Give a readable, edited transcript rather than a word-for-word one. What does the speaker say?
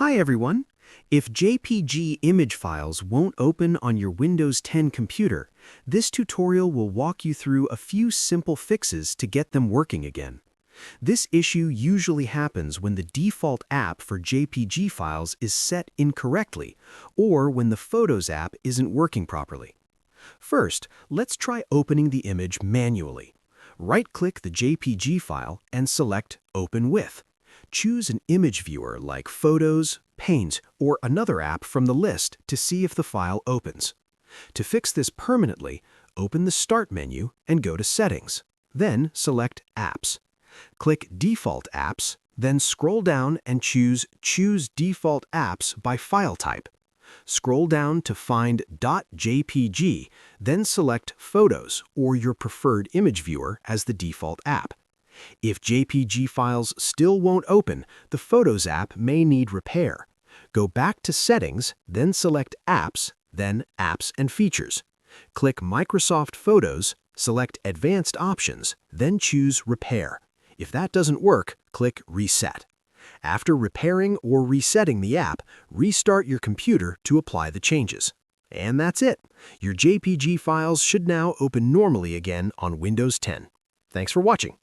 Hi everyone! If JPG image files won't open on your Windows 10 computer, this tutorial will walk you through a few simple fixes to get them working again. This issue usually happens when the default app for JPG files is set incorrectly, or when the Photos app isn't working properly. First, let's try opening the image manually. Right-click the JPG file and select Open With. Choose an image viewer like Photos, Paint, or another app from the list to see if the file opens. To fix this permanently, open the Start menu and go to Settings. Then select Apps. Click Default Apps, then scroll down and choose Default Apps by file type. Scroll down to find .jpg, then select Photos or your preferred image viewer as the default app. If JPG files still won't open, the Photos app may need repair. Go back to Settings, then select Apps, then Apps and Features. Click Microsoft Photos, select Advanced Options, then choose Repair. If that doesn't work, click Reset. After repairing or resetting the app, restart your computer to apply the changes. And that's it. Your JPG files should now open normally again on Windows 10. Thanks for watching.